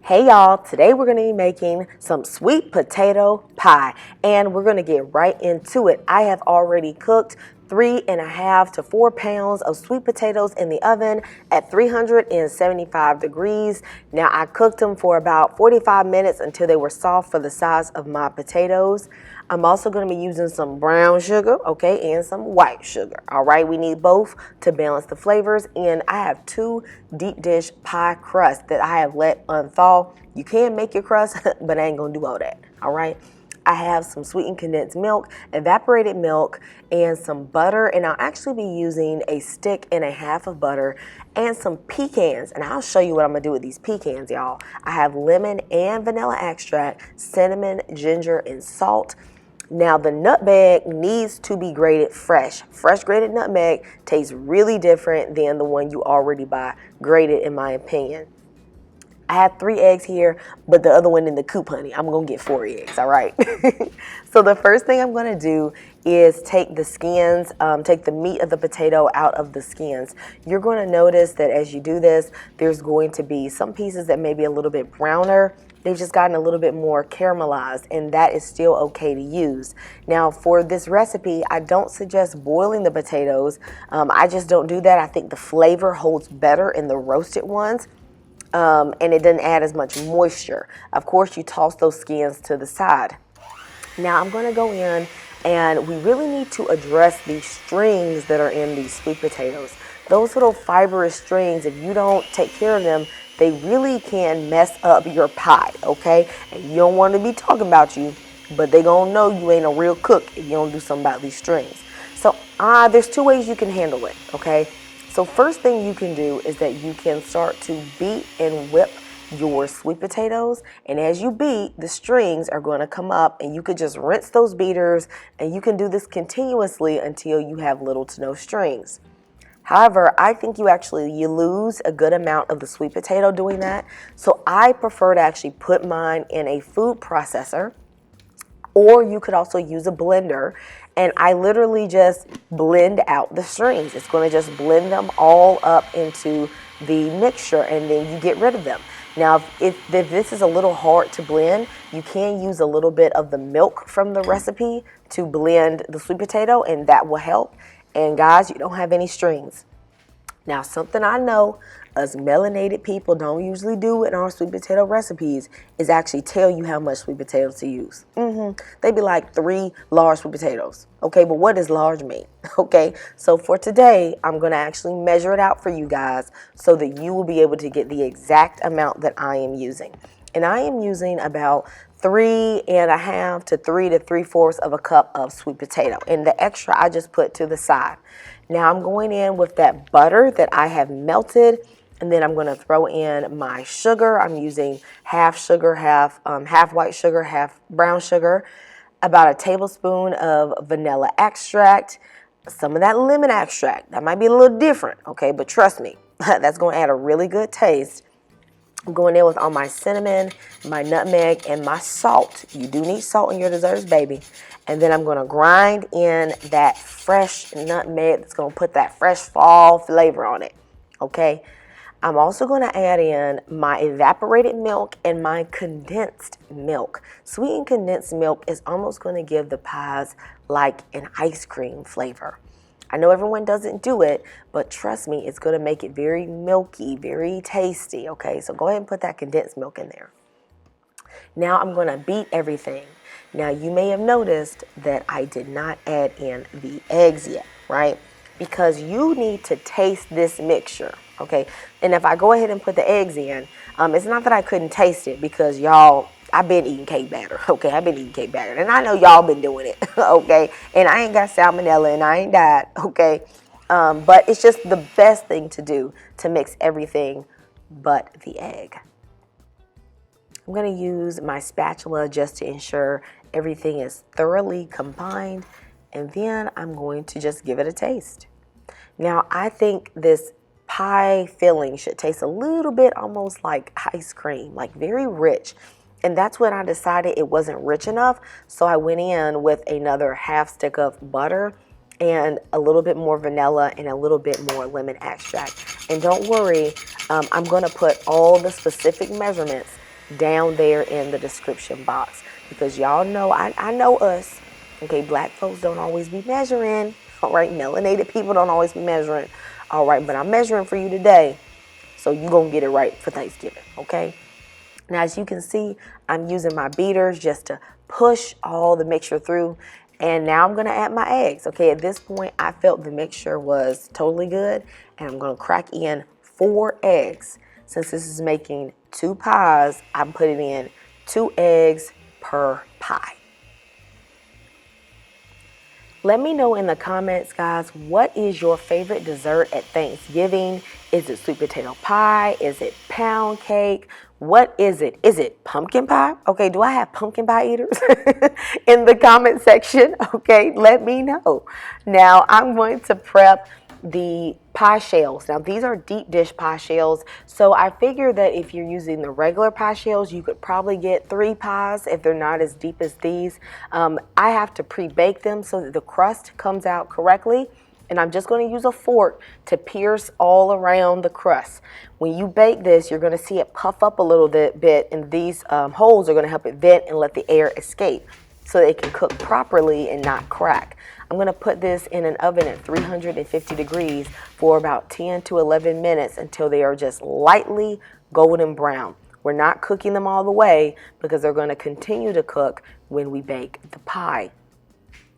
Hey y'all, today we're going to be making some sweet potato pie and we're going to get right into it. I have already cooked 3.5 to 4 pounds of sweet potatoes in the oven at 375 degrees. Now I cooked them for about 45 minutes until they were soft for the size of my potatoes. I'm also going to be using some brown sugar, okay, and some white sugar. All right, we need both to balance the flavors. And I have 2 deep dish pie crusts that I have let unthaw. You can make your crust, but I ain't going to do all that. All right. I have some sweetened condensed milk, evaporated milk, and some butter. And I'll actually be using a stick and a half of butter and some pecans. And I'll show you what I'm going to do with these pecans, y'all. I have lemon and vanilla extract, cinnamon, ginger, and salt. Now the nutmeg needs to be grated fresh. Fresh grated nutmeg tastes really different than the one you already buy grated, in my opinion. I have 3 eggs here, but the other one in the coop, honey. I'm going to get 4 eggs, all right? So the first thing I'm going to do is take the skins, take the meat of the potato out of the skins. You're going to notice that as you do this, there's going to be some pieces that may be a little bit browner. They've just gotten a little bit more caramelized, and that is still okay to use. Now, for this recipe, I don't suggest boiling the potatoes. I just don't do that. I think the flavor holds better in the roasted ones. And it doesn't add as much moisture. Of course, you toss those skins to the side. Now I'm going to go in and we really need to address these strings that are in these sweet potatoes. Those little fibrous strings, if you don't take care of them, they really can mess up your pie, okay? And you don't want to be talking about you, but they gonna know you ain't a real cook if you don't do something about these strings. So there's 2 ways you can handle it, okay? So first thing you can do is that you can start to beat and whip your sweet potatoes. And as you beat, the strings are going to come up and you could just rinse those beaters, and you can do this continuously until you have little to no strings. However, I think you lose a good amount of the sweet potato doing that. So I prefer to actually put mine in a food processor, or you could also use a blender, and I literally just blend out the strings. It's going to just blend them all up into the mixture, and then you get rid of them. Now, if this is a little hard to blend, you can use a little bit of the milk from the recipe to blend the sweet potato, and that will help. And guys, you don't have any strings. Now, something I know us melanated people don't usually do in our sweet potato recipes is actually tell you how much sweet potatoes to use. They be like 3 large sweet potatoes. Okay, but what does large mean? Okay, so for today, I'm going to actually measure it out for you guys so that you will be able to get the exact amount that I am using. And I am using about 3.5 to 3 3/4 of a cup of sweet potato. And the extra I just put to the side. Now I'm going in with that butter that I have melted, and then I'm going to throw in my sugar. I'm using half sugar, half white sugar, half brown sugar, about a tablespoon of vanilla extract, some of that lemon extract. That might be a little different, okay, but trust me, that's going to add a really good taste. I'm going in with all my cinnamon, my nutmeg, and my salt. You do need salt in your desserts, baby. And then I'm going to grind in that fresh nutmeg that's going to put that fresh fall flavor on it, okay? I'm also going to add in my evaporated milk and my condensed milk. Sweetened condensed milk is almost going to give the pies like an ice cream flavor. I know everyone doesn't do it, but trust me, it's going to make it very milky, very tasty, okay? So go ahead and put that condensed milk in there. Now I'm going to beat everything. Now you may have noticed that I did not add in the eggs yet, right? Because you need to taste this mixture, okay? And if I go ahead and put the eggs in, it's not that I couldn't taste it, because y'all, I've been eating cake batter, okay? I've been eating cake batter, and I know y'all been doing it, okay? And I ain't got salmonella, and I ain't died, okay? But it's just the best thing to do to mix everything but the egg. I'm going to use my spatula just to ensure everything is thoroughly combined, and then I'm going to just give it a taste. Now, I think this pie filling should taste a little bit almost like ice cream, like very rich. And that's when I decided it wasn't rich enough, so I went in with another half stick of butter and a little bit more vanilla and a little bit more lemon extract. And don't worry, I'm going to put all the specific measurements down there in the description box, because y'all know, I know us, okay, black folks don't always be measuring, all right, melanated people don't always be measuring, all right, but I'm measuring for you today, so you gonna get it right for Thanksgiving, okay? Now, as you can see, I'm using my beaters just to push all the mixture through. And now I'm going to add my eggs. Okay, at this point, I felt the mixture was totally good. And I'm going to crack in 4 eggs. Since this is making 2 pies, I'm putting in 2 eggs per pie. Let me know in the comments, guys, what is your favorite dessert at Thanksgiving? Is it sweet potato pie? Is it pound cake? What is it? Is it pumpkin pie? Okay, do I have pumpkin pie eaters in the comment section? Okay, let me know. Now, I'm going to prep the pie shells. Now, these are deep dish pie shells, so I figure that if you're using the regular pie shells, you could probably get 3 pies if they're not as deep as these. I have to pre-bake them so that the crust comes out correctly, and I'm just going to use a fork to pierce all around the crust. When you bake this, you're going to see it puff up a little bit, and these holes are going to help it vent and let the air escape so that it can cook properly and not crack. I'm going to put this in an oven at 350 degrees for about 10 to 11 minutes until they are just lightly golden brown. We're not cooking them all the way because they're going to continue to cook when we bake the pie.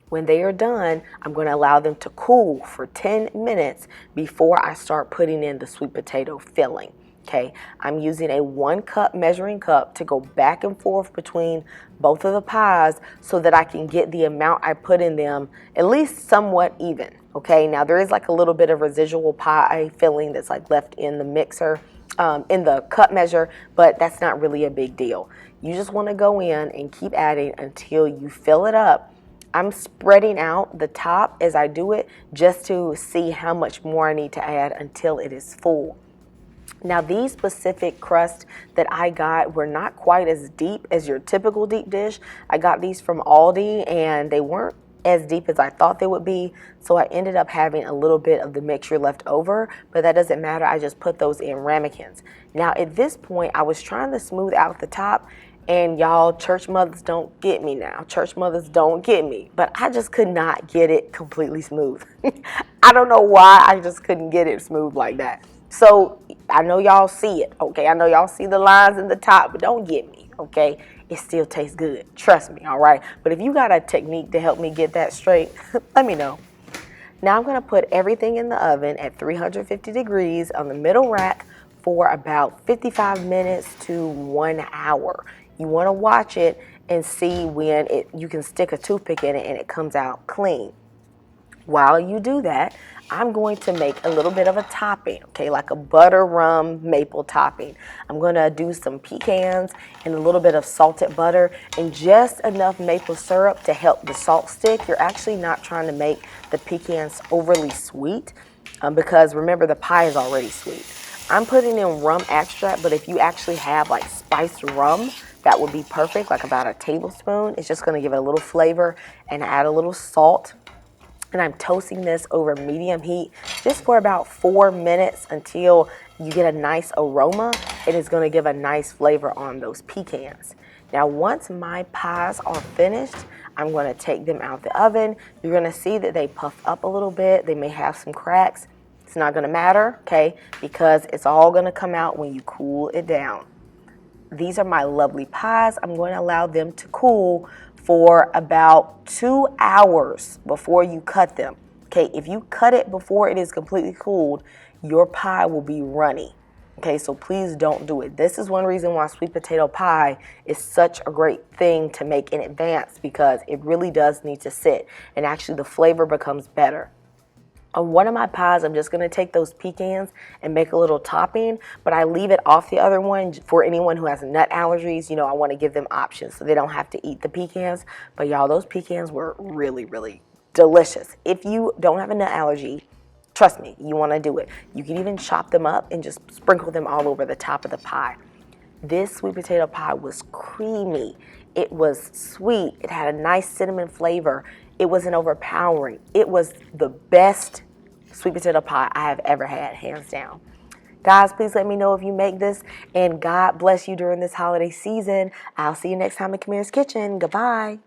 When they are done, I'm going to allow them to cool for 10 minutes before I start putting in the sweet potato filling. Okay, I'm using a 1 cup measuring cup to go back and forth between both of the pies so that I can get the amount I put in them at least somewhat even. Okay, now there is like a little bit of residual pie filling that's like left in the mixer, in the cup measure, but that's not really a big deal. You just want to go in and keep adding until you fill it up. I'm spreading out the top as I do it just to see how much more I need to add until it is full. Now, these specific crusts that I got were not quite as deep as your typical deep dish. I got these from Aldi and they weren't as deep as I thought they would be, so I ended up having a little bit of the mixture left over, but that doesn't matter. I just put those in ramekins. Now, at this point, I was trying to smooth out the top, and y'all, church mothers don't get me now. Church mothers don't get me, but I just could not get it completely smooth. I don't know why, I just couldn't get it smooth like that. So I know y'all see it, okay? I know y'all see the lines in the top, but don't get me, okay? It still tastes good. Trust me, all right? But if you got a technique to help me get that straight, let me know. Now I'm going to put everything in the oven at 350 degrees on the middle rack for about 55 minutes to 1 hour. You want to watch it and see when you can stick a toothpick in it and it comes out clean. While you do that, I'm going to make a little bit of a topping, okay, like a butter rum maple topping. I'm going to do some pecans and a little bit of salted butter and just enough maple syrup to help the salt stick. You're actually not trying to make the pecans overly sweet because remember, the pie is already sweet. I'm putting in rum extract, but if you actually have like spiced rum, that would be perfect, like about a tablespoon. It's just going to give it a little flavor and add a little salt. And I'm toasting this over medium heat just for about 4 minutes until you get a nice aroma. It is going to give a nice flavor on those pecans. Now, once my pies are finished, I'm going to take them out the oven. You're going to see that they puff up a little bit. They may have some cracks. It's not going to matter, okay, because it's all going to come out when you cool it down. These are my lovely pies. I'm going to allow them to cool for about 2 hours before you cut them. Okay, if you cut it before it is completely cooled, your pie will be runny. Okay, so please don't do it. This is one reason why sweet potato pie is such a great thing to make in advance, because it really does need to sit and actually the flavor becomes better. On one of my pies, I'm just going to take those pecans and make a little topping, but I leave it off the other one for anyone who has nut allergies. You know, I want to give them options so they don't have to eat the pecans. But y'all, those pecans were really, really delicious. If you don't have a nut allergy, trust me, you want to do it. You can even chop them up and just sprinkle them all over the top of the pie. This sweet potato pie was creamy. It was sweet. It had a nice cinnamon flavor. It wasn't overpowering. It was the best sweet potato pie I have ever had, hands down. Guys, please let me know if you make this, and God bless you during this holiday season. I'll see you next time in Camirra's Kitchen. Goodbye.